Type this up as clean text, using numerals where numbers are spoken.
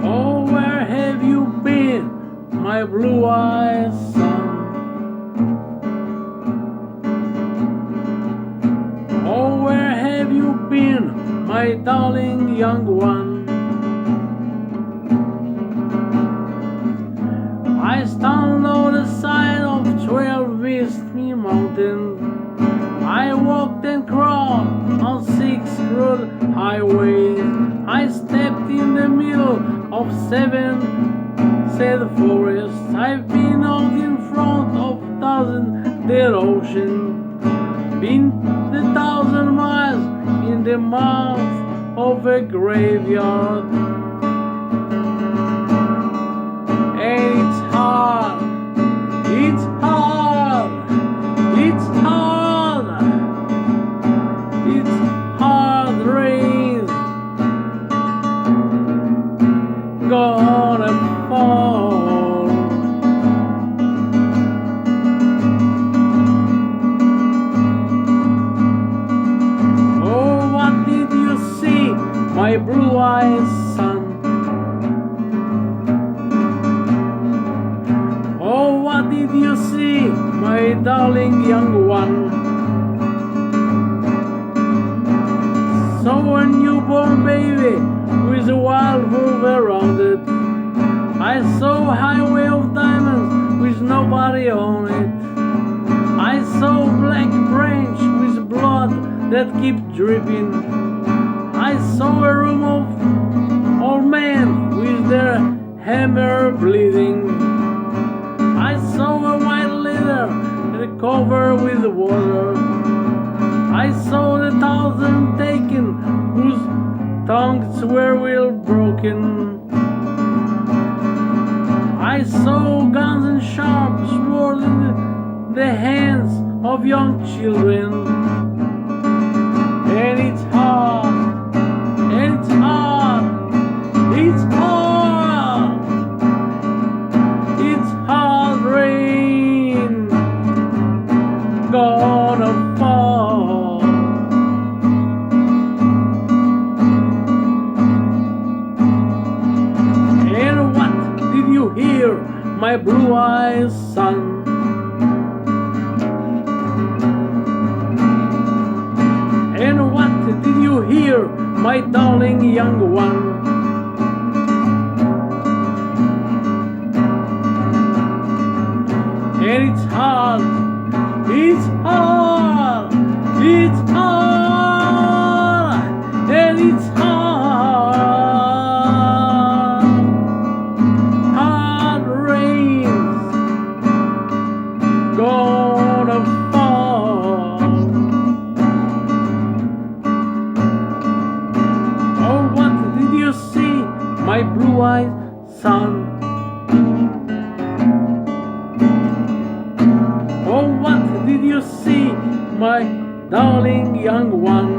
Oh, where have you been, my blue-eyed son? Oh, where have you been, my darling young one? I stand on the side of 12 misty mountains. I walked and crawled on 6 road highways. I stepped in the middle of 7 sad forests. I've been out in front of 1,000 dead oceans. Been the 1,000 miles in the mouth of a graveyard. And it's hard, it's hard, it's hard, it's hard rains gonna fall. Oh, what did you see, my blue-eyed son? Oh, what did you see, my darling young one? Saw a newborn baby with a wild wolf around it. I saw a highway of diamonds with nobody on it. I saw a black branch with blood that keeps dripping. I saw a room of old men with their hammer bleeding. I saw a white leather covered with water. I saw the 1,000 taken whose tongues were well broken. I saw guns and sharp swords in the hands of young children. And it's hard, and it's hard, it's hard, it's hard rain gonna fall. And what did you hear, my blue-eyed son? And what did you hear, my darling young one? And it's hard, it's hard, it's hard, and it's hard. Hard rains gonna fall. Oh, what did you see, my blue-eyed son? Oh, what did you see, my darling young one?